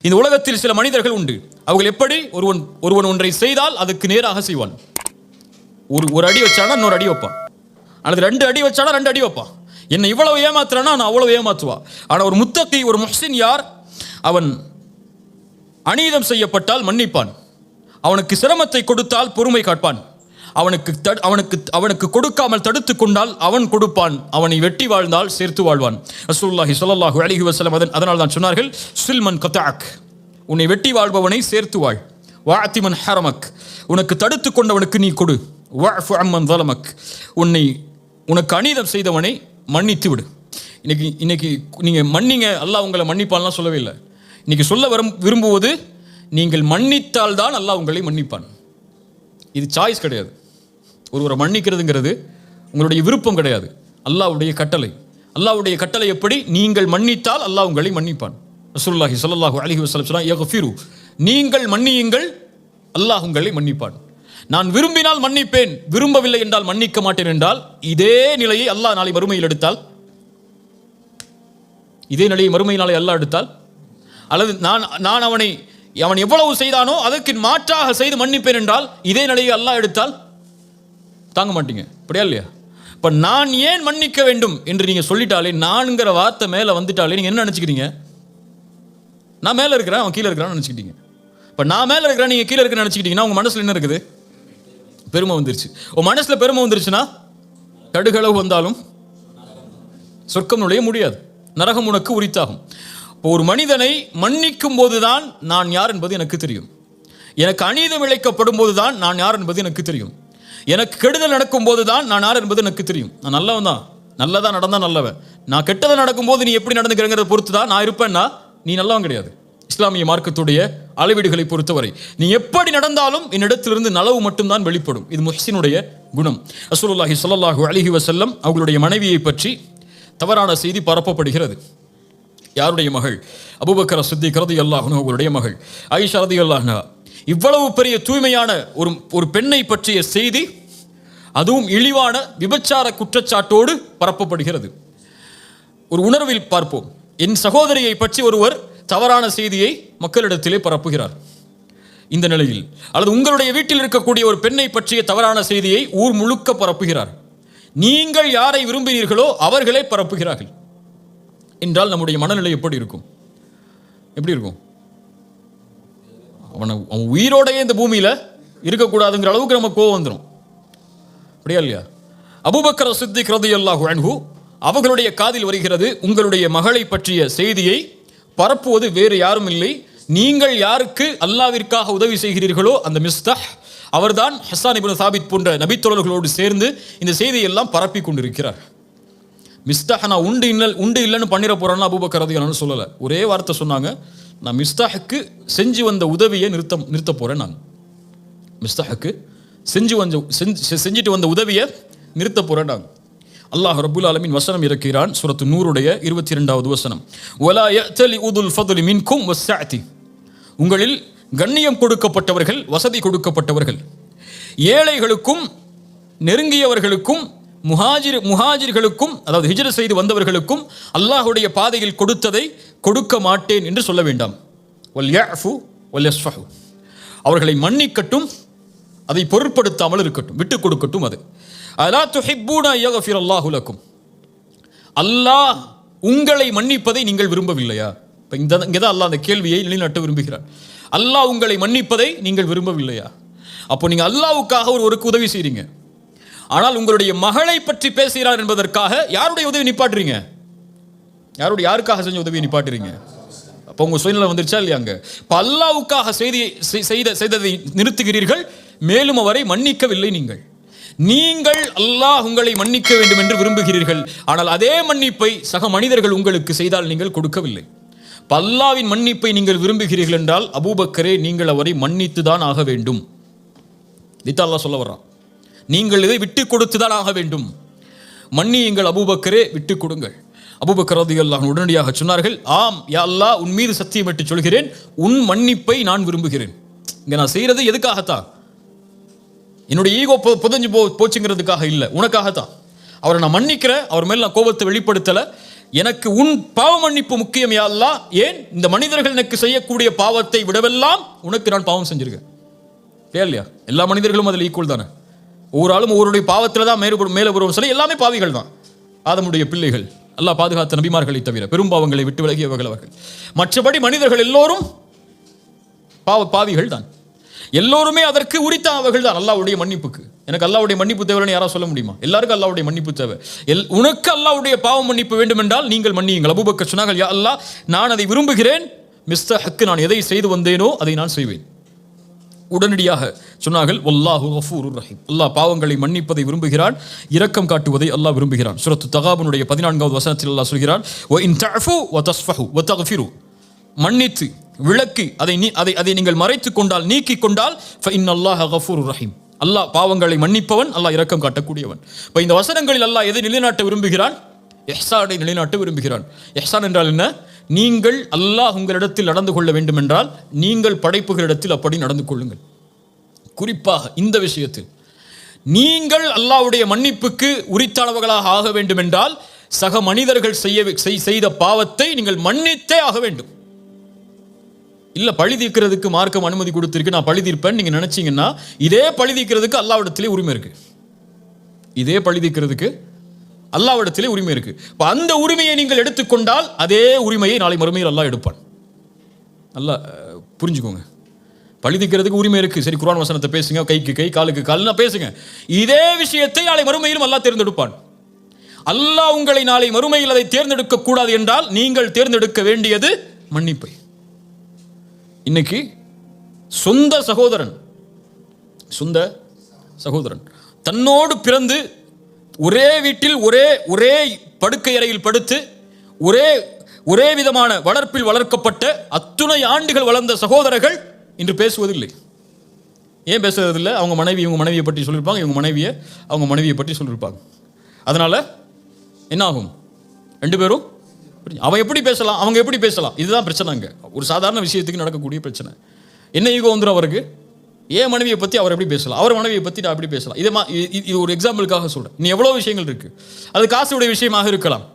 இந்த உலகத்தில் சில மனிதர்கள் உண்டு. அவர்கள் எப்படி ஒருவன் ஒன்றை செய்தால் அதுக்கு நேராக செய்வான். ஒரு அடி வச்சானா இன்னொரு அடி வைப்பான், அல்லது 2 அடி வச்சானா 2 அடி வைப்பான். என்னை இவ்வளவு ஏமாத்துறானா நான் அவ்வளவு ஏமாத்துவா. ஆனால் ஒரு முத்தகி, ஒரு முஹ்சின் யார்? அவன் அநீதம் செய்யப்பட்டால் மன்னிப்பான், அவனுக்கு சிரமத்தை கொடுத்தால் பொறுமை காட்பான், அவனுக்கு கொடுக்காமல் தடுத்து கொண்டால் அவன் கொடுப்பான், அவனை வெட்டி வாழ்ந்தால் சேர்த்து வாழ்வான். ரசூலுல்லாஹி ஸல்லல்லாஹு அலைஹி வஸல்லம் அதனால் தான் சொன்னார்கள், சில்மன் கதஅக், உன்னை வெட்டி வாழ்பவனை சேர்த்து வாழ். வஅதி மன் ஹரமக், உனக்கு தடுத்து கொண்டவனுக்கு நீ கொடு. வஅஃபு அம்மன் ஸலமக், உனக்கு அநீதம் செய்தவனை மன்னித்து விடு. இன்னைக்கு நீங்க மன்னிங்க, அல்லாஹ் உங்களை மன்னிப்பான்லாம் சொல்லவே இல்லை. இன்னைக்கு சொல்ல விரும்புவது, நீங்கள் மன்னித்தால் தான் அல்லாஹ் உங்களை மன்னிப்பான். இது சாய்ஸ் கிடையாது. ஒருவரை மன்னிக்கிறதுங்கிறது உங்களுடைய விருப்பம் கிடையாது, அல்லாஹ்வுடைய கட்டளை. அல்லாஹ்வுடைய கட்டளை எப்படி? நீங்கள் மன்னித்தால் அல்லாஹ் உங்களை மன்னிப்பான். ரசூலுல்லாஹி ஸல்லல்லாஹு அலைஹி வஸல்லம் சொன்னார், யக்ஃபிரு, நீங்கள் மன்னியுங்கள், அல்லாஹ் உங்களை மன்னிப்பான். நான் விரும்பினால் மன்னிப்பேன், விரும்பவில்லை என்றால் மன்னிக்க மாட்டேன் என்றால், இதே நிலையை அல்லாஹ் நாளை மறுமையில் எடுத்தால், அல்லாஹ் எடுத்தால், அல்லது நான் அவன் எவ்வளவு செய்தானோ அதற்கு மாற்றாக செய்து மன்னிப்பேன் என்றால், இதே நிலையை அல்லாஹ் எடுத்தால் தாங்க மாட்டீங்க. அப்படியா இல்லையா? இப்ப நான் ஏன் மன்னிக்க வேண்டும் என்று நீங்க சொல்லிட்டாலே, நான்கிற வார்த்தை மேல வந்துட்டாலே நீங்க என்ன நினைச்சுக்கிறீங்க? நான் மேல இருக்கிறேன், அவன் கீழே இருக்கிறான்னு நினைச்சுக்கிட்டீங்க. இப்ப நான் மேல இருக்கிறேன், நீங்க கீழே இருக்கிற நினைச்சுக்கிட்டீங்கன்னா உங்க மனசுல என்ன இருக்குது? பெருமை வந்துருச்சு. உன் மனசுல பெருமை வந்துருச்சுன்னா கடுகளவு வந்தாலும் சொர்க்கம் நுழைய முடியாது, நரகம் உனக்கு உரித்தாகும். ஒரு மனிதனை மன்னிக்கும் போதுதான் நான் யார் என்பது எனக்கு தெரியும். எனக்கு அநீதம் இழைக்கப்படும் போதுதான் நான் யார் என்பது எனக்கு தெரியும். எனக்கு கெடுதல் நடக்கும் போதுதான் நான் யார் என்பது எனக்கு தெரியும். நான் நல்லவன் தான், நல்லதா நடந்தா நல்லவன். நான் கெட்டதை நடக்கும்போது நீ எப்படி நடந்துக்கிறங்கிறத பொறுத்து தான் நான் இருப்பேன்னா நீ நல்லவன் கிடையாது. இஸ்லாமிய மார்க்கத்துடைய அளவீடுகளை பொறுத்தவரை நீ எப்படி நடந்தாலும் என்னிடத்திலிருந்து நலவு மட்டும்தான் வெளிப்படும். இது முஹ்சினுடைய குணம். ரசூலுல்லாஹி ஸல்லல்லாஹு அலைஹி வஸல்லம் அவர்களுடைய மனைவியை பற்றி தவறான செய்தி பரப்பப்படுகிறது. யாருடைய மகள்? அபூபக்கர் சித்திக் ரலியல்லாஹு அன்ஹு அவர்களுடைய மகள் ஆயிஷா ரலியல்லாஹு அன்ஹா. இவ்வளவு பெரிய தூய்மையான ஒரு பெண்ணை பற்றிய செய்தி, அதுவும் இழிவான விபச்சார குற்றச்சாட்டோடு பரப்பப்படுகிறது. ஒரு உணர்வில் பார்ப்போம். என் சகோதரியை பற்றி ஒருவர் தவறான செய்தியை மக்களிடத்திலே பரப்புகிறார். இந்த நிலையில், அல்லது உங்களுடைய வீட்டில் இருக்கக்கூடிய ஒரு பெண்ணை பற்றிய தவறான செய்தியை ஊர் முழுக்க பரப்புகிறார். நீங்கள் யாரை விரும்பினீர்களோ அவர்களே பரப்புகிறார்கள் என்றால் நம்முடைய மனநிலை எப்படி இருக்கும்? அவன் உயிரோடையே இந்த பூமியில இருக்கக்கூடாதுங்கிற அளவுக்கு நம்ம கோவம் வந்துடும். அப்படியா இல்லையா? அபூபக்கர் சித்திக் ரலியல்லாஹு அன்ஹு அவர்களுடைய காதில் வருகிறது, உங்களுடைய மகளை பற்றிய செய்தியை பரப்புவது வேறு யாரும் இல்லை, நீங்கள் யாருக்கு அல்லாஹ்விற்காக உதவி செய்கிறீர்களோ அந்த மிஸ்தஹ் அவர்தான் ஹஸ்ஸான் இப்னு சாபித் போன்ற நபித்தோழர்களோடு சேர்ந்து இந்த செய்தியை எல்லாம் பரப்பி கொண்டிருக்கிறார். மிஸ்தஹ் நான் உண்டு இல்லைன்னு பண்ணிட போறேன்னு அபூபக்கர் ரலியல்லாஹு சொல்லலை. ஒரே வார்த்தை சொன்னாங்க, நான் மிஸ்தஹுக்கு செஞ்சு வந்த உதவியை நிறுத்த போறேன். நான் மிஸ்தஹுக்கு செஞ்சுட்டு வந்த உதவியை நிறுத்த போறேன். நான் அல்லாஹ் ரப்புல் ஆலமீன் வசனம் இறக்கிறான். சூரத்து நூருடைய 22வது வசனம், வலா யஅ்தலி உதுல் ஃபத்லி மின்கும் வஸ்ஸஅதி, உங்களில் கண்ணியம் கொடுக்கப்பட்டவர்கள், வசதி கொடுக்கப்பட்டவர்கள், ஏழைகளுக்கும் நெருங்கியவர்களுக்கும் முஹாஜிர்களுக்கும், அதாவது ஹிஜ்ரத் செய்து வந்தவர்களுக்கும் அல்லாஹ்வுடைய பாதையில் கொடுத்ததை கொடுக்க மாட்டேன் என்று சொல்ல வேண்டாம். வல் யஅஃபு வல் யஸ்ஃபஹு, அவர்களை மன்னிக்கட்டும், அதை பொருட்படுத்தாமல் இருக்கட்டும், விட்டு கொடுக்கட்டும். அது அலா துஹிப்பூன யக்ஃபிரல்லாஹு லக்கும், அல்லாஹ் உங்களை மன்னிப்பதை நீங்கள் விரும்பவில்லையா? இப்போ இங்கே தான் அல்லாஹ் அந்த கேள்வியை நிலைநாட்ட விரும்புகிறார். அல்லாஹ் உங்களை மன்னிப்பதை நீங்கள் விரும்பவில்லையா? அப்போ நீங்கள் அல்லாஹ்வுக்காக ஒருவருக்கு உதவி செய்றீங்க, ஆனால் உங்களுடைய மகளை பற்றி பேசுகிறார் என்பதற்காக யாருடைய உதவி நிப்பாட்டுறீங்க? யாருக்காக செஞ்ச உதவியை நிப்பாட்டுறீங்க? அப்போ உங்க சுயநலம் வந்துருச்சா இல்லையாங்க? இப்போ அல்லாஹ்வுக்காக செய்ததை நிறுத்துகிறீர்கள், மேலும் அவரை மன்னிக்கவில்லை. நீங்கள் அல்லாஹ் உங்களை மன்னிக்க வேண்டும் என்று விரும்புகிறீர்கள், ஆனால் அதே மன்னிப்பை சக மனிதர்கள் உங்களுக்கு செய்தால் நீங்கள் கொடுக்கவில்லை. அல்லாஹ்வின் மன்னிப்பை நீங்கள் விரும்புகிறீர்கள் என்றால் அபூபக்கரே நீங்கள் அவரை மன்னித்து தான் ஆக வேண்டும். இதைத்தான் அல்லாஹ் சொல்ல வர்றான். நீங்கள் இதை விட்டு கொடுத்து தான் ஆக வேண்டும். மன்னியுங்கள் அபூபக்கரே, விட்டு கொடுங்கள். அபூபக்கர் ரலியல்லாஹு அன்ஹு உடனடியாக சொன்னார்கள், ஆம் யா அல்லாஹ், உன் மீது சத்தியமிட்டு சொல்கிறேன், உன் மன்னிப்பை நான் விரும்புகிறேன். இங்க நான் செய்யறது எதுக்காகத்தான்? என்னுடைய ஈகோ புதஞ்சு போச்சுங்கிறதுக்காக இல்லை, உனக்காகத்தான். அவரை நான் மன்னிக்கிறேன், அவர் மேல் நான் கோபத்தை வெளிப்படுத்தலை. எனக்கு உன் பாவ மன்னிப்பு முக்கியம் யா அல்லாஹ். ஏன் இந்த மனிதர்கள் எனக்கு செய்யக்கூடிய பாவத்தை விடவெல்லாம் உனக்கு நான் பாவம் செஞ்சிருக்கேன் இல்லையா? எல்லா மனிதர்களும் அதில் ஈக்குவல் தானே. ஒவ்வொரு ஆளும் ஒவ்வொருடைய பாவத்தில் தான் மேலே வருவோம் சொல்லி எல்லாமே பாவிகள் தான். ஆதமுடைய பிள்ளைகள் அல்லாஹ் பாதுகாத்த நபிமார்களை தவிர பெரும் பாவங்களை விட்டு விலகியவர்கள் அவர்கள். மற்றபடி மனிதர்கள் எல்லோரும் பாவிகள் தான். எல்லோருமே அதற்கு உரித்தானவர்கள் தான் அல்லாஹ்வுடைய மன்னிப்புக்கு. எனக்கு அல்லாஹ்வுடைய மன்னிப்பு தேவைன்னு யாராவது சொல்ல முடியுமா? எல்லாருக்கும் அல்லாஹ்வுடைய மன்னிப்பு தேவை. உனக்கு அல்லாஹ்வுடைய பாவ மன்னிப்பு வேண்டும் என்றால் நீங்கள் மன்னியுங்கள். அபூபக்கர் சொன்னார்கள், யா அல்லாஹ், நான் அதை விரும்புகிறேன். மிஸ்டர் ஹக்கு, நான் எதை செய்து வந்தேனோ அதை நான் செய்வேன். உடனடியாக சொன்னார்கள், வல்லாஹு கஃபூருர் ரஹீம், அல்லாஹ் பாவங்களை மன்னிப்பதை விரும்புகிறான், இரக்கம் காட்டுவதை அல்லாஹ் விரும்புகிறான். சூரத்து தகாபுனுடைய 14வது வசனத்தில் அல்லாஹ் சொல்கிறான், வ இன் தஅஃபு வ தஸ்ஃபஹு வ தக்ஃபிரு, மன்னித்து விளக்கி அதை நீங்கள் மறைத்துக் கொண்டால், நீக்கிக் கொண்டால், ஃப இன்னல்லாஹ கஃபூருர் ரஹீம், அல்லாஹ் பாவங்களை மன்னிப்பவன், அல்லாஹ் இரக்கம் காட்டக்கூடியவன். இப்போ இந்த வசனங்களில் அல்லாஹ் எதை நிலைநாட்ட விரும்புகிறான்? இஹ்சானை நிலைநாட்ட விரும்புகிறான். இஹ்சான் என்றால் என்ன? நீங்கள் அல்லாஹ் உங்களிடத்தில் நடந்து கொள்ள வேண்டும் என்றால் நீங்கள் படைப்புகளிடத்தில் அப்படி நடந்து கொள்ளுங்கள். குறிப்பாக இந்த விஷயத்தில் நீங்கள் அல்லாஹ்வுடைய மன்னிப்புக்கு உரித்தானவர்களாக ஆக வேண்டும் என்றால் சக மனிதர்கள் செய்த பாவத்தை நீங்கள் மன்னித்தே ஆக வேண்டும். இல்ல பழி தீர்க்கிறதுக்கு மார்க்கம் அனுமதி கொடுத்திருக்கு, நான் பழி தீர்ப்பேன் நீங்க நினைச்சீங்கன்னா, இதே பழி தீர்க்கிறதுக்கு அல்லாஹ்விடத்திலே உரிமை இருக்கு. இதே பழி தீர்க்கிறதுக்கு அல்லாஹ்விடத்திலே உரிமை இருக்கு. இப்போ அந்த உரிமையை நீங்கள் எடுத்துக்கொண்டால் அதே உரிமையை நாளை மறுமையில் அல்லாஹ் எடுப்பான். நல்லா புரிஞ்சுக்கோங்க. பழி தீர்க்கிறதுக்கு உரிமை இருக்கு, சரி, குர்ஆன் வசனத்தை பேசுங்க, கைக்கு கை காலுக்கு கால்னா பேசுங்க. இதே விஷயத்தை நாளை மறுமையிலும் அல்லாஹ் தேர்ந்தெடுப்பான். அல்லாஹ் உங்களை நாளை மறுமையில் அதை தேர்ந்தெடுக்க கூடாது என்றால் நீங்கள் தேர்ந்தெடுக்க வேண்டியது மன்னிப்பை. இன்னைக்கு சொந்த சகோதரன் தன்னோடு பிறந்து ஒரே வீட்டில் ஒரே படுக்கை அறையில் படுத்து ஒரே விதமான வளர்ப்பில் வளர்க்கப்பட்ட அத்துணை ஆண்டுகள் வளர்ந்த சகோதரர்கள் இன்று பேசுவதில்லை. ஏன் பேசுவதில்லை? அவங்க மனைவியை பற்றி சொல்லியிருப்பாங்க, அவங்க மனைவியை பற்றி சொல்லியிருப்பாங்க. அதனால என்ன ஆகும்? ரெண்டு பேரும் அவன் எப்படி பேசலாம், அவங்க எப்படி பேசலாம், இதுதான் பிரச்சனைங்க. ஒரு சாதாரண விஷயத்துக்கு நடக்கக்கூடிய பிரச்சனை. என்ன ஈகோ வந்துடும் அவருக்கு? ஏன் மனைவியை பற்றி அவர் எப்படி பேசலாம், அவர் மனைவியை பற்றி நான் எப்படி பேசலாம்? இது ஒரு எக்ஸாம்பிளுக்காக சொல்கிறேன். இன்னும் எவ்வளோ விஷயங்கள் இருக்குது. அது காசுடைய விஷயமாக இருக்கலாம்,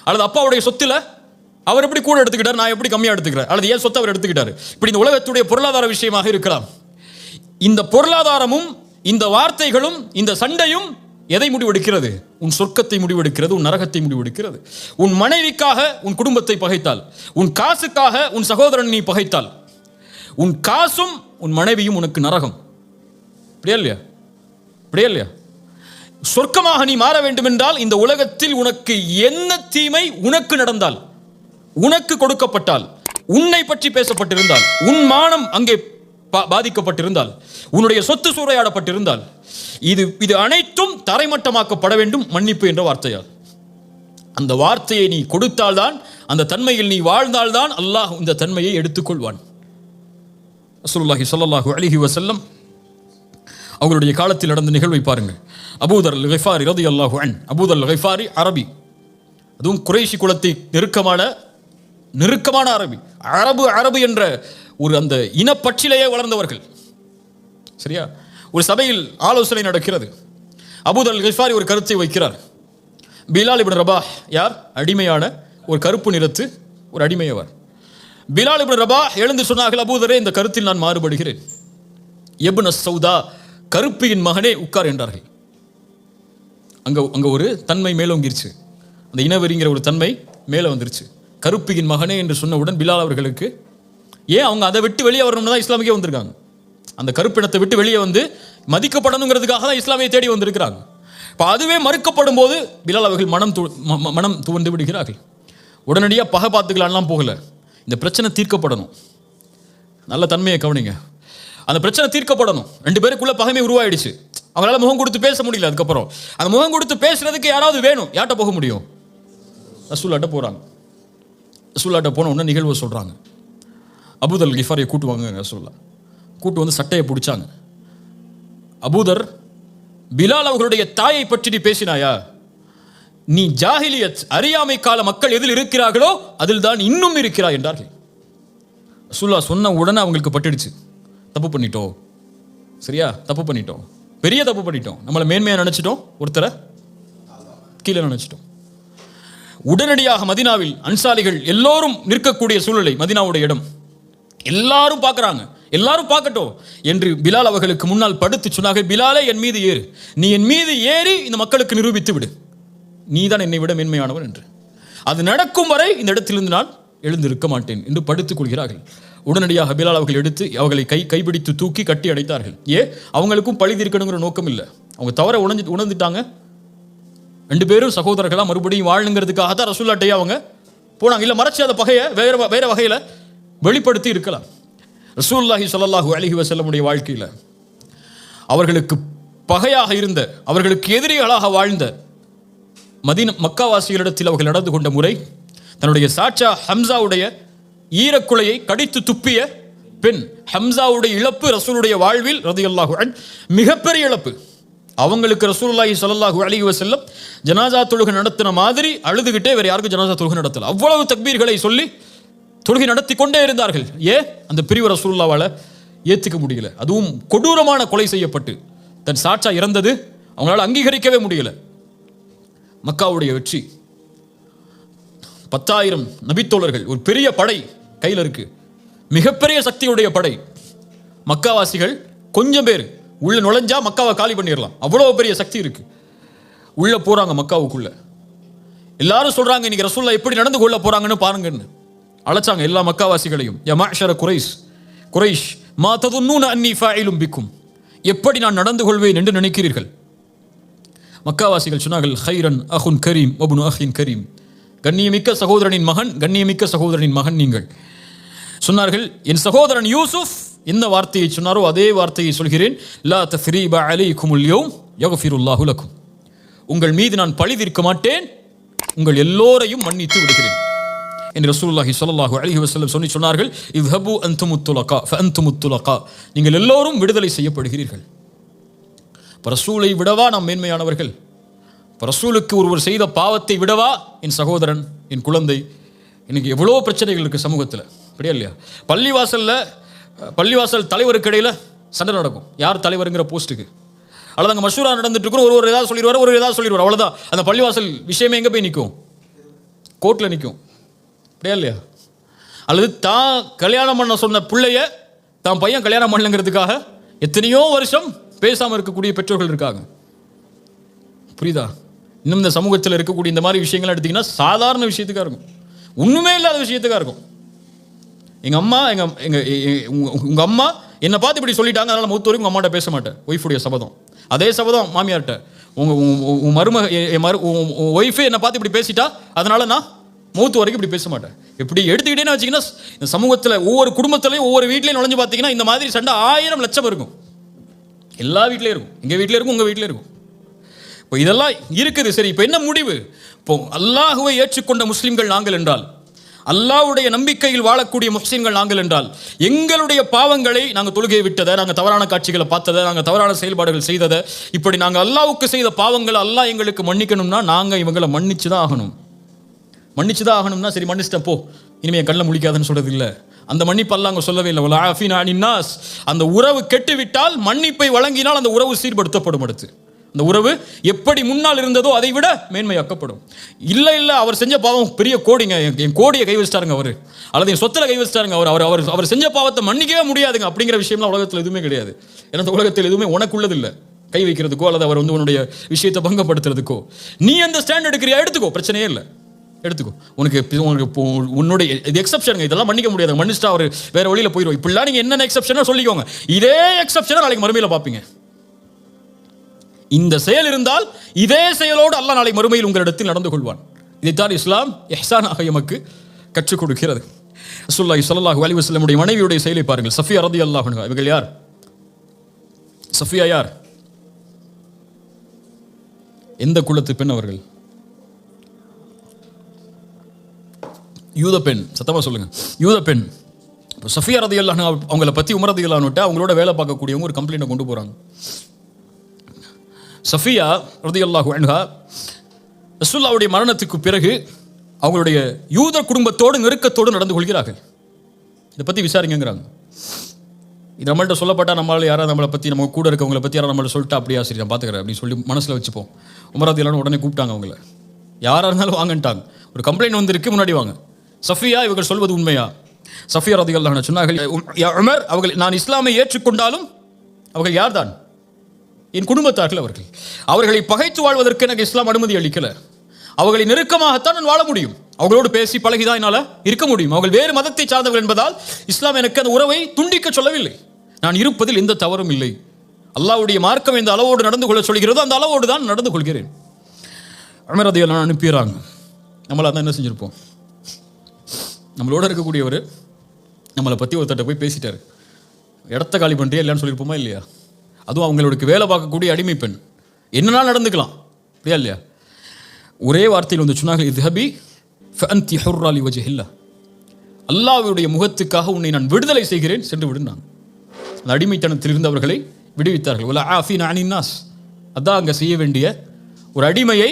அல்லது அப்பாவுடைய சொத்தில் அவர் எப்படி கூட எடுத்துக்கிட்டார், நான் எப்படி கம்மியாக எடுத்துக்கிறேன், அல்லது ஏன் சொத்தை அவர் எடுத்துக்கிட்டார். இப்படி இந்த உலகத்துடைய பொருளாதார விஷயமாக இருக்கலாம். இந்த பொருளாதாரமும் இந்த வார்த்தைகளும் இந்த சண்டையும் எதை முடிவெடுக்கிறது? உன் சொர்க்கத்தை முடிவெடுக்கிறது, உன் நரகத்தை முடிவெடுக்கிறது. உன் மனைவிக்காக உன் குடும்பத்தை பகைத்தால், உன் காசுக்காக உன் சகோதரன் நீ பகைத்தால், உன் காசும் உன் மனைவியும் உனக்கு நரகம். இப்படியா இல்லையா? சொர்க்கமாக நீ மாற வேண்டும் என்றால் இந்த உலகத்தில் உனக்கு என்ன தீமை உனக்கு நடந்தால், உனக்கு கொடுக்கப்பட்டால், உன்னை பற்றி பேசப்பட்டிருந்தால், உன் மானம் அங்கே பாதிக்கப்பட்டிருந்தால், உன்னுடைய சொத்து சூறையாடப்பட்டிருந்தால், இது அனைத்தும் தரைமட்டமாக்கப்பட வேண்டும் மன்னிப்பு என்ற வார்த்தையால். அந்த வார்த்தையை நீ கொடுத்தால்தான், அந்த தன்மையில் நீ வாழ்ந்தால்தான் அல்லாஹ் இந்த தன்மையை எடுத்துக்கொள்வான். ரசூலுல்லாஹி ஸல்லல்லாஹு அலைஹி வஸல்லம் அவர்களுடைய காலத்தில் நடந்த நிகழ்வை பாருங்கள். அபூதர் அல் கிஃபாரி ரலியல்லாஹு அன்ஹு. அபூதர் அல் கிஃபாரி அரபி, அதுவும் குறைஷி குலத்தை நெருக்கமான அரபு என்ற ஒரு அந்த இனப்பற்றிலேயே வளர்ந்தவர்கள். சரியா? ஒரு சபையில் ஆலோசனை நடக்கிறது. அபூதர் அல் கிஃபாரி ஒரு கருத்தை வைக்கிறார். பிலால் இப்னு ரபாஹ் யார்? அடிமையான ஒரு கருப்பு நிறத்து ஒரு அடிமையவர். பிலால் இப்னு ரபாஹ் எழுந்து சொன்னார்கள், அபூதரே, இந்த கருத்தில் நான் மாறுபடுகிறேன். இப்னு சௌதா, கருப்பியின் மகனே, உட்கார் என்றார்கள். அங்க ஒரு தன்மை மேலோங்கிருச்சு. அந்த இனவெறிங்கிற ஒரு தன்மை மேலே வந்துருச்சு. கருப்பியின் மகனே என்று சொன்னவுடன் பிலால் அவர்களுக்கு, ஏன் அவங்க அதை விட்டு வெளியே வரணும்னு தான் இஸ்லாமிக்கே வந்திருக்காங்க. அந்த கருப்பினத்தை விட்டு வெளியே வந்து மதிக்கப்படணுங்கிறதுக்காக தான் இஸ்லாமியை தேடி வந்திருக்கிறாங்க. இப்போ அதுவே மறுக்கப்படும் போது பிலால் அவர்கள் மனம் துவண்டு விடுகிறார்கள். உடனடியாக பகை பார்த்துக்கலான்லாம் போகல. இந்த பிரச்சனை தீர்க்கப்படணும். நல்ல தன்மையை கவனிங்க. அந்த பிரச்சனை தீர்க்கப்படணும். ரெண்டு பேருக்குள்ள பகைமை உருவாயிடுச்சு. அவங்களால முகம் கொடுத்து பேச முடியல. அதுக்கப்புறம் அந்த முகம் கொடுத்து பேசுறதுக்கு யாராவது வேணும். யார்கிட்ட போக முடியும்? ரசூலுல்லாஹ்ட்ட போறாங்க. ரசூலுல்லாஹ்ட்ட போன உடனே நிகழ்வு சொல்றாங்க. அபூதர் அல் கிஃபாரியை கூட்டுவாங்க. ரசூலுல்லாஹ் கூட்டு வந்து சட்டையை பிடிச்சாங்க. அபூதர், பிலால் அவர்களுடைய தாயை பற்றி நீ பேசினாயா? நீ ஜாஹிலியத், அறியாமை கால மக்கள் எதில் இருக்கிறார்களோ அதில் தான் இன்னும் இருக்கிறாய் என்றார்கள். ரசூலுல்லாஹ் சொன்ன உடனே அவங்களுக்கு பட்டுடுச்சு. தப்பு பண்ணிட்டோம். சரியா? தப்பு பண்ணிட்டோம், பெரிய தப்பு பண்ணிட்டோம். நம்மளை மேன்மையாக நினைச்சிட்டோம், ஒருத்தரை கீழே நினைச்சிட்டோம். உடனடியாக மதீனாவில் அன்சாரிகள் எல்லோரும் நிற்கக்கூடிய சூழ்நிலை, மதீனாவுடைய இடம், எல்லாரும் பார்க்குறாங்க. எல்லாரும் பார்க்கட்டும் என்று பிலால் அவர்களுக்கு முன்னால் படுத்து சொன்னார்கள், பிலாலே என் மீது ஏறு, நீ என் மீது ஏறி இந்த மக்களுக்கு நிரூபித்து விடு, நீதான் என்னை விட மேன்மையானவர் என்று. அது நடக்கும் வரை இந்த இடத்திலிருந்து நான் எழுந்திருக்க மாட்டேன் என்று படுத்துக் கொள்கிறார்கள். உடனடியாக பிலால் அவர்கள் எடுத்து அவர்களை கைப்பிடித்து தூக்கி கட்டி அடைத்தார்கள். அவங்களுக்கும் பழி தீர்க்கணுங்கிற நோக்கம் இல்லை, அவங்க தவற உணர்ந்துட்டாங்க. 2 பேரும் சகோதரர்களாக மறுபடியும் வாழணுங்கிறதுக்காக தான் ரசூலுல்லாஹ்ட்டே அவங்க போனாங்க. இல்லை மறைச்சி அந்த பகையை வேற வகையில் வெளிப்படுத்தி இருக்கலாம். ரசூலுல்லாஹி ஸல்லல்லாஹு அலைஹி வஸல்லமுடைய வாழ்க்கையில் அவர்களுக்கு பகையாக இருந்த, அவர்களுக்கு எதிரிகளாக வாழ்ந்த மக்காவாசிகளிடத்தில் அவர்கள் நடந்து கொண்ட முறை, தன்னுடைய சாச்சா ஹம்சாவுடைய ஈரக்குலையை கடித்து துப்பிய பெண். ஹம்சாவுடைய இழப்பு ரசூலுடைய வாழ்வில் ரலியல்லாஹு அன்ஹு மிகப்பெரிய இழப்பு. அவங்களுக்கு ரசூலுல்லாஹி ஸல்லல்லாஹு அலைஹி வஸல்லம் ஜனாசா தொழுகை நடத்தின மாதிரி அழுதுகிட்டே வேற யாருக்கும் ஜனாசா தொழுகை நடத்தல. அவ்வளவு தக்பீர்களை சொல்லி தொழுகை நடத்தி கொண்டே இருந்தார்கள். அந்த பிரிவு ரசூலுல்லாஹ்வால ஏற்றுக்க முடியல. அதுவும் கொடூரமான கொலை செய்யப்பட்டு தன் சாட்சா இறந்தது அவங்களால அங்கீகரிக்கவே முடியல. மக்காவுடைய வெற்றி, 10,000 நபித்தோழர்கள், ஒரு பெரிய படை கையில் இருக்கு, மிகப்பெரிய சக்தியுடைய படை. மக்காவாசிகள் கொஞ்சம் பேர் உள்ள நுழைஞ்சா மக்காவை காலி பண்ணிடலாம், அவ்வளோ பெரிய சக்தி இருக்கு. உள்ள போறாங்க மக்காவுக்குள்ள, எல்லாரும் சொல்றாங்க இன்னைக்கு ரசூலுல்லாஹ் எப்படி நடந்து கொள்ள போறாங்கன்னு பாருங்கன்னு அழைச்சாங்க எல்லா மக்காவாசிகளையும். யா மஅஷர குரைஷ் மா ததுன்னூன அன்னி ஃபாயிலும் பிக்கும், எப்படி நான் நடந்து கொள்வேன் என்று நினைக்கிறீர்கள்? மக்காவாசிகள் சொன்னார்கள், ஹைரன் அஹுன் கரீம் வப்னு அஹின் கரீம், கண்ணியமிக்க சகோதரனின் மகன், கண்ணியமிக்க சகோதரனின் மகன் நீங்கள். சொன்னார்கள், என் சகோதரன் யூசுப் எந்த வார்த்தையை சொன்னாரோ அதே வார்த்தையை சொல்கிறேன், லா தஸ்ரீப அலைக்குமுல் யௌம் யக்ஃபிருல்லாஹு லக்கும், உங்கள் மீது நான் பழி தீர்க்க மாட்டேன், உங்கள் எல்லோரையும் மன்னித்து விடுகிறேன் என்று ரசூலுல்லாஹி ஸல்லல்லாஹு அலைஹி வஸல்லம் சொன்னார்கள். இத்ஹபு அன்துமுத் துலகா ஃபஅன்துமுத் துலகா, நீங்கள் எல்லோரும் விடுதலை செய்யப்படுகிறீர்கள். ரசூலை விடவா நாம் மேன்மையானவர்கள்? ரசூலுக்கு ஒருவர் செய்த பாவத்தை விடவா என் சகோதரன், என் குழந்தை? இன்னைக்கு எவ்வளோ பிரச்சனைகள் இருக்குது சமூகத்தில், அப்படியா இல்லையா? பள்ளிவாசல் தலைவருக்கு இடையில் சண்டை நடக்கும், யார் தலைவருங்கிற போஸ்ட்டுக்கு. அல்லது அங்கே மஷூரா நடந்துட்டு இருக்கிறோம், ஒரு ஏதாவது சொல்லிடுவார், ஒரு ஏதாவது சொல்லிடுவார், அவ்வளோதான். அந்த பள்ளிவாசல் விஷயமே எங்கே போய் நிற்கும்? கோர்ட்டில் நிற்கும், அப்படியா இல்லையா? அல்லது தான் கல்யாணம் பண்ண சொன்ன பிள்ளைய தான் பையன் கல்யாணம் பண்ணலங்கிறதுக்காக எத்தனையோ வருஷம் பேசாமல் இருக்கக்கூடிய பெற்றோர்கள் இருக்காங்க. புரியுதா? இன்னும் இந்த சமூகத்தில் இருக்கக்கூடிய இந்த மாதிரி விஷயங்கள் எடுத்தீங்கன்னா சாதாரண விஷயத்துக்காக இருக்கும், ஒன்றுமே இல்லாத விஷயத்துக்காக இருக்கும். உங்கள் அம்மா என்னை பார்த்து இப்படி சொல்லிட்டாங்க, அதனால் மூத்த வரைக்கும் உங்கள் அம்மாட்ட பேச மாட்டேன், ஒய்ஃபுடைய சபதம். அதே சபதம் மாமியார்கிட்ட, உன் ஒய்ஃபு என்னை பார்த்து இப்படி பேசிட்டா அதனால் நான் மூத்து வரைக்கும் இப்படி பேச மாட்டேன். இப்படி எடுத்துக்கிட்டேன்னு வச்சிங்கன்னா இந்த சமூகத்தில் ஒவ்வொரு குடும்பத்திலையும் ஒவ்வொரு வீட்லையும் நுழைஞ்சு பார்த்தீங்கன்னா இந்த மாதிரி சண்டை 1000 லட்சம் இருக்கும். எல்லா வீட்லேயும் இருக்கும், எங்கள் வீட்டில் இருக்கும், உங்கள் வீட்டில் இருக்கும். இப்போ இதெல்லாம் இருக்குது. சரி, இப்போ என்ன முடிவு? இப்போ அல்லாஹுவை ஏற்றுக்கொண்ட முஸ்லிம்கள் நாங்கள் என்றால், அல்லாஹ்வுடைய நம்பிக்கையில் வாழக்கூடிய முஸ்லிம்கள் நாங்கள் என்றால், எங்களுடைய பாவங்களை நாங்கள் தொழுகையை விட்டதை, நாங்கள் தவறான காட்சிகளை பார்த்ததை, நாங்கள் தவறான செயல்பாடுகள் செய்ததை, இப்படி நாங்கள் அல்லாஹ்வுக்கு செய்த பாவங்களை அல்லாஹ் எங்களுக்கு மன்னிக்கணும்னா நாங்கள் இவங்களை மன்னிச்சு தான் ஆகணும். மன்னிச்சு தான் ஆகணும்னா சரி மன்னிச்சிட்டேன் போ, இனிமே என் கண்ணில் முழிக்காதுன்னு சொல்றது இல்லை. அந்த மன்னிப்பு அல்லாஹ் அங்கே சொல்லவே இல்லை. அந்த உறவு கெட்டுவிட்டால் மன்னிப்பை வழங்கினால் அந்த உறவு சீர்படுத்தப்படும். அடுத்து அந்த உறவு எப்படி முன்னால் இருந்ததோ அதை விட மேன்மையாக்கப்படும். இல்லை அவர் செஞ்ச பாவம் பெரிய கோடிங்க, என் கோடியை கை வச்சிட்டாருங்க அவர், அல்லது என் சொத்தில் கை வச்சிட்டாருங்க அவர் செஞ்ச பாவத்தை மன்னிக்கவே முடியாதுங்க அப்படிங்கிற விஷயம்லாம் உலகத்தில் எதுவுமே கிடையாது. ஏன்னா அந்த உலகத்தில் எதுவுமே உனக்குள்ளது இல்லை கை வைக்கிறதுக்கோ அல்லது அவர் உன்னுடைய விஷயத்தை பங்கப்படுத்துறதுக்கோ. நீ அந்த ஸ்டாண்ட் எடுக்கிறியா, எடுத்துக்கோ, பிரச்சனையே இல்லை, எடுத்துக்கோ. உனக்கு உன்னுடைய இது எக்ஸப்ஷனுங்க, இதெல்லாம் மன்னிக்க முடியாது, மன்னிச்சிட்டா அவர் வேற வழியில் போயிடும். இப்படிலாம் நீங்கள் என்னென்ன எக்ஸப்ஷனாக சொல்லிக்கோங்க, இதே எக்ஸப்ஷனாக நாளைக்கு மறுமையில் பார்ப்பீங்க. இந்த செயல் இருந்தால் இதே செயலோடு அல்லாஹ் நாளை மறுமையில் உங்களிடத்தில் நடந்து கொள்வான். இதைத்தான் இஸ்லாம் இஹ்சானாக எமக்கு கற்றுக் கொடுக்கிறது. ரசூலுல்லாஹி ஸல்லல்லாஹு அலைஹி வஸல்லமுடைய மனைவியுடைய செயலை பாருங்கள். சஃபியா ரலியல்லாஹு அன்ஹா, இவர்கள் யார்? சஃபியா யார்? எந்த குலத்து பெண் அவர்கள்? யூத பெண். சத்தமாக சொல்லுங்க, யூத பெண். இப்போ சஃபியா ரலியல்லாஹு அன்ஹா அவங்கள பற்றி உமர் ரலியல்லாஹு அன்ஹு அவங்களோட வேலை பார்க்கக்கூடியவங்க ஒரு கம்ப்ளைண்ட்டை கொண்டு போகிறாங்க. சஃபியா ரலியல்லாஹு அன்ஹா ரசூலுல்லாஹ்வுடைய மரணத்துக்கு பிறகு அவங்களுடைய யூத குடும்பத்தோடு நெருக்கத்தோடு நடந்து கொள்கிறார்கள். இதை பற்றி விசாரிங்கிறாங்க. இது நம்மள்ட்ட சொல்லப்பட்டால் நம்மளால் யாராவது நம்மளை பற்றி, நம்ம கூட இருக்கவங்களை பற்றி யாராவது நம்மளை சொல்லிட்டு அப்படியா சரி நான் பார்த்துக்கிறேன் அப்படின்னு சொல்லி மனசில் வச்சுப்போம். உமர் ரலியல்லாஹு அன்ஹு உடனே கூப்பிட்டாங்க அவங்கள, யாராக இருந்தாலும் வாங்கன்ட்டாங்க. ஒரு கம்ப்ளைண்ட் வந்திருக்கு, முன்னாடி வாங்க. சஃபியா, இவர்கள் சொல்வது உண்மையா? சஃபியா ரலியல்லாஹு அன்ஹா சொன்னார்கள், யா உமர், அவர்கள் நான் இஸ்லாமை ஏற்றுக்கொண்டாலும் அவர்கள் யார்தான்? என் குடும்பத்தார்கள். அவர்களை பகைத்து வாழ்வதற்கு எனக்கு இஸ்லாம் அனுமதி அளிக்கல. அவர்களை நெருக்கமாகத்தான் நான் வாழ முடியும். அவர்களோடு பேசி பழகிதான் என்னால் இருக்க முடியும். அவர்கள் வேறு மதத்தை சார்ந்தவர்கள் என்பதால் இஸ்லாம் எனக்கு அந்த உறவை துண்டிக்க சொல்லவில்லை. நான் இருப்பதில் எந்த தவறும் இல்லை. அல்லாஹ்வுடைய மார்க்கம் எந்த அளவோடு நடந்து கொள்ள சொல்கிறதோ அந்த அளவோடு தான் நடந்து கொள்கிறேன். உமர் ரலியல்லாஹு அன்ஹு அனுப்பிடுறாங்க. நம்மள தான் என்ன செஞ்சிருப்போம்? நம்மளோட இருக்கக்கூடியவர் நம்மளை பற்றி ஒருத்தட்ட போய் பேசிட்டாரு, இடத்த காலி பண்ணிட்டே இல்லைன்னு சொல்லியிருப்போமா இல்லையா? அதுவும் அவங்களுக்கு வேலை பார்க்கக்கூடிய அடிமை பெண், என்னன்னா நடந்துக்கலாம், இல்லையா இல்லையா? ஒரே வார்த்தையில் வந்து சொன்னார்கள், இத்ஹபி ஃபஅன்தி ஹுர்ரா லிவஜ்ஹில்லாஹ், அல்லாஹ்வுடைய முகத்துக்காக உன்னை நான் விடுதலை செய்கிறேன், சென்று விடுனாங்க. அந்த அடிமைத்தனத்தில் இருந்து அவர்களை விடுவித்தார்கள். வலா ஆஃபின அனின் நாஸ், அதான் அங்கே செய்ய வேண்டிய ஒரு அடிமையை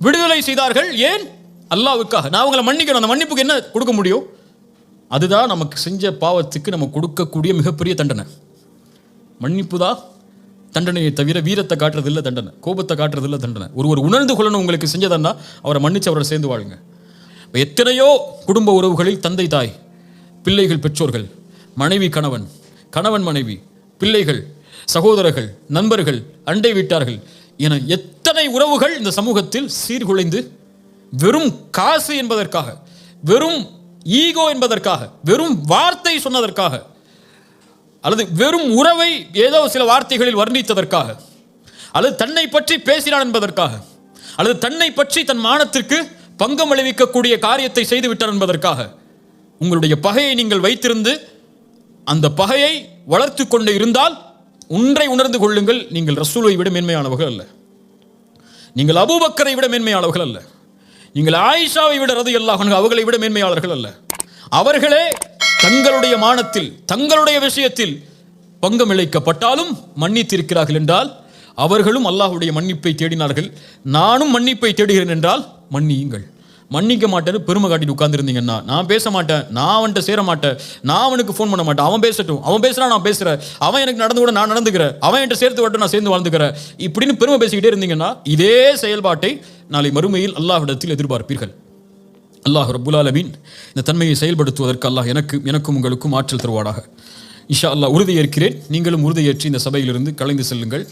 விடுதலை செய்தார்கள். ஏன்? அல்லாஹ்வுக்காக. நான் அவங்களை மன்னிக்கணும். அந்த மன்னிப்புக்கு என்ன கொடுக்க முடியும்? அதுதான் நமக்கு செஞ்ச பாவத்துக்கு நம்ம கொடுக்கக்கூடிய மிகப்பெரிய தண்டனை. மன்னிப்பு தான் தண்டனையை தவிர வீரத்தை காட்டுறதில்லை தண்டனை, கோபத்தை காட்டுறதில்லை தண்டனை. ஒருவர் உணர்ந்து கொள்ளணும் உங்களுக்கு செஞ்சதன்னா அவரை மன்னிச்சு அவரை சேர்ந்து வாழுங்க. எத்தனையோ குடும்ப உறவுகளில் தந்தை தாய், பிள்ளைகள் பெற்றோர்கள், மனைவி கணவன், கணவன் மனைவி, பிள்ளைகள், சகோதரர்கள், நண்பர்கள், அண்டை வீட்டார்கள் என எத்தனை உறவுகள் இந்த சமூகத்தில் சீர்குலைந்து வெறும் காசு என்பதற்காக, வெறும் ஈகோ என்பதற்காக, வெறும் வார்த்தை சொன்னதற்காக, அல்லது வெறும் உறவை ஏதோ சில வார்த்தைகளில் வர்ணித்ததற்காக, அல்லது தன்னை பற்றி பேசினான் என்பதற்காக, அல்லது தன்னை பற்றி தன் மானத்திற்கு பங்கம் விளைவிக்கக்கூடிய காரியத்தை செய்து விட்டார் என்பதற்காக உங்களுடைய பகையை நீங்கள் வைத்திருந்து அந்த பகையை வளர்த்து கொண்டு இருந்தால் ஒன்றை உணர்ந்து கொள்ளுங்கள், நீங்கள் ரசூலை விட மேன்மையானவர்கள் அல்ல, நீங்கள் அபூபக்கரை விட மேன்மையானவர்கள் அல்ல, நீங்கள் ஆயிஷாவை விட ரலியல்லாஹு அன்ஹா அவர்களை விட மேன்மையாளர்கள் அல்ல. அவர்களே தங்களுடைய மானத்தில், தங்களுடைய விஷயத்தில் பங்கம் இழைக்கப்பட்டாலும் மன்னித்திருக்கிறார்கள் என்றால் அவர்களும் அல்லாஹ்வுடைய மன்னிப்பை தேடினார்கள். நானும் மன்னிப்பை தேடுகிறேன் என்றால் மன்னியுங்கள். மன்னிக்க மாட்டேன்னு பெருமை காட்டிட்டு உட்கார்ந்துருந்தீங்கன்னா, நான் பேச மாட்டேன், நான் அவன்கிட்ட சேர மாட்டேன், நான் அவனுக்கு ஃபோன் பண்ண மாட்டேன், அவன் பேசட்டும், அவன் பேசுகிறான் நான் பேசுகிறேன், அவன் எனக்கு நடந்து கூட நான் நடந்துக்கிறேன், அவன் என்கிட்ட சேர்த்து விட்டு நான் சேர்ந்து வாழ்ந்துக்கிறேன், இப்படின்னு பெருமை பேசிக்கிட்டே இருந்தீங்கன்னா இதே செயல்பாட்டை நாளை மறுமையில் அல்லாஹ்விடத்தில் எதிர்பார்ப்பீர்கள். அல்லாஹ் ரப்புல் ஆலமீன் இந்த தன்மையை செயல்படுத்துவதற்கு அல்லாஹ் எனக்கும் உங்களுக்கும் ஆற்றல் தருவானாக. இன்ஷா அல்லாஹ் உறுதியேற்கிறேன். நீங்களும் உறுதியேற்றி இந்த சபையிலிருந்து கலைந்து செல்லுங்கள்.